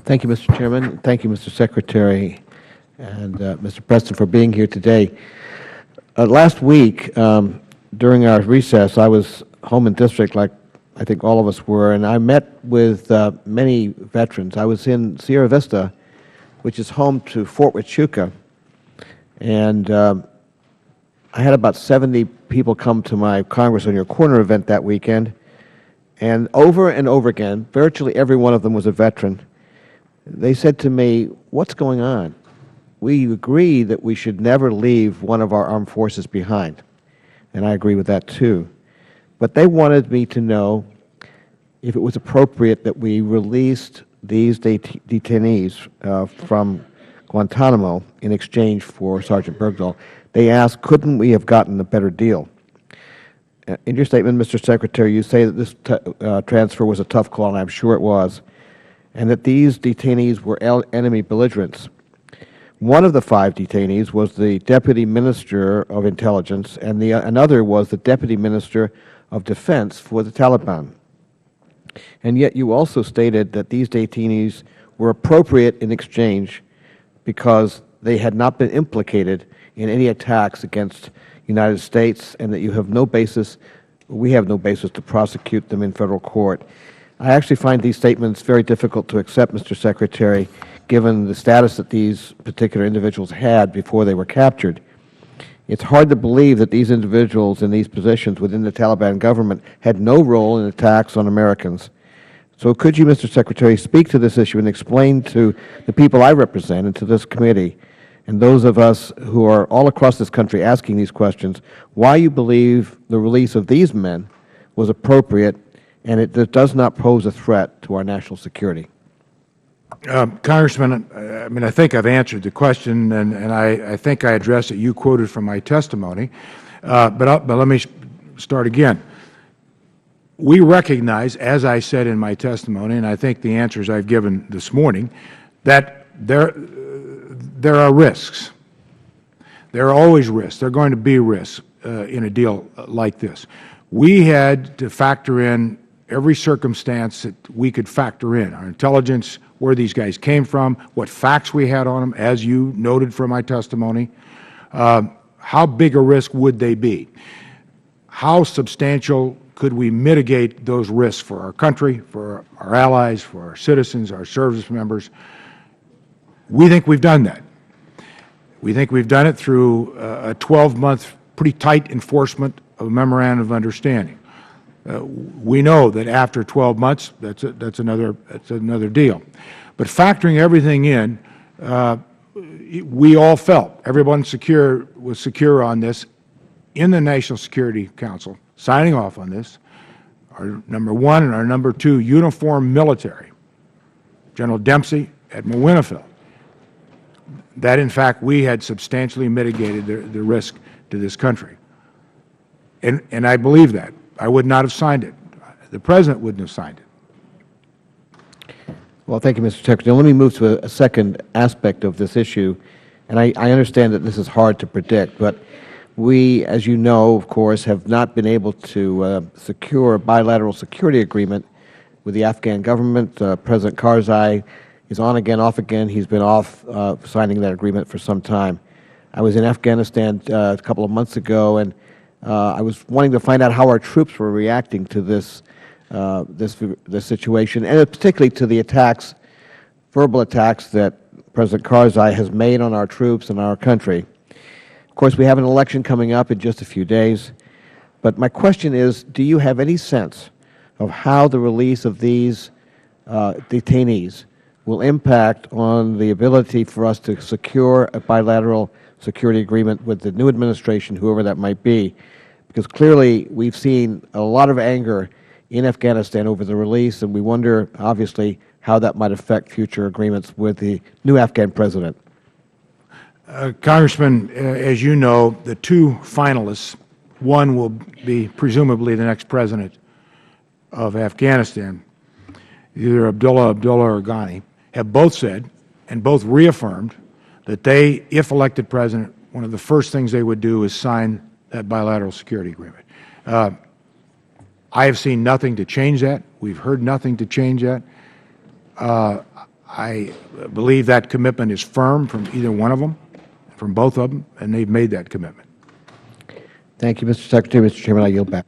Thank you, Mr. Chairman. Thank you, Mr. Secretary, and Mr. Preston for being here today. Last week, during our recess, I was home in district, like I think all of us were, and I met with many veterans. I was in Sierra Vista, which is home to Fort Huachuca, and I had about 70 people come to my Congress on Your Corner event that weekend, and over again, virtually every one of them was a veteran. They said to me, "What's going on? We agree that we should never leave one of our armed forces behind." And I agree with that, too. But they wanted me to know if it was appropriate that we released these detainees from Guantanamo in exchange for Sergeant Bergdahl. They asked, couldn't we have gotten a better deal? In your statement, Mr. Secretary, you say that this transfer was a tough call, and I'm sure it was, and that these detainees were enemy belligerents. One of the 5 detainees was the Deputy Minister of Intelligence, and another was the Deputy Minister of Defense for the Taliban. And yet you also stated that these detainees were appropriate in exchange because they had not been implicated in any attacks against the United States, and that you have no basis, we have no basis to prosecute them in Federal court. I actually find these statements very difficult to accept, Mr. Secretary, given the status that these particular individuals had before they were captured. It's hard to believe that these individuals in these positions within the Taliban government had no role in attacks on Americans. So could you, Mr. Secretary, speak to this issue and explain to the people I represent and to this committee and those of us who are all across this country asking these questions, why you believe the release of these men was appropriate and it does not pose a threat to our national security? Congressman, I mean, I think I've answered the question, and I think I addressed it. You quoted from my testimony, but let me start again. We recognize, as I said in my testimony, and I think the answers I've given this morning, that there are risks. There are always risks. There are going to be risks in a deal like this. We had to factor in every circumstance that we could factor in, our intelligence, where these guys came from, what facts we had on them, as you noted from my testimony. How big a risk would they be? How substantial could we mitigate those risks for our country, for our allies, for our citizens, our service members? We think we've done that. We think we've done it through a 12-month, pretty tight enforcement of a memorandum of understanding. We know that after 12 months, that's another deal. But factoring everything in, we all felt everyone was secure on this in the National Security Council, signing off on this. Our number 1 and our number 2 uniformed military, General Dempsey, Admiral Winnefeld, that in fact we had substantially mitigated the risk to this country. And I believe that. I would not have signed it. The President wouldn't have signed it. Well, thank you, Mr. Secretary. Let me move to a second aspect of this issue. And I understand that this is hard to predict, but we, as you know, of course, have not been able to secure a bilateral security agreement with the Afghan government. President Karzai is on again, off again. He's been off signing that agreement for some time. I was in Afghanistan a couple of months ago, and I was wanting to find out how our troops were reacting to this situation, and particularly to the attacks, verbal attacks that President Karzai has made on our troops and our country. Of course, we have an election coming up in just a few days, but my question is, do you have any sense of how the release of these detainees will impact on the ability for us to secure a bilateral security agreement with the new administration, whoever that might be? Because clearly we've seen a lot of anger in Afghanistan over the release, and we wonder, obviously, how that might affect future agreements with the new Afghan president. Congressman, as you know, the 2 finalists, one will be presumably the next president of Afghanistan, either Abdullah or Ghani, have both said and both reaffirmed that they, if elected president, one of the first things they would do is sign that bilateral security agreement. I have seen nothing to change that. We've heard nothing to change that. I believe that commitment is firm from either one of them, from both of them, and they've made that commitment. Thank you, Mr. Secretary. Mr. Chairman, I yield back.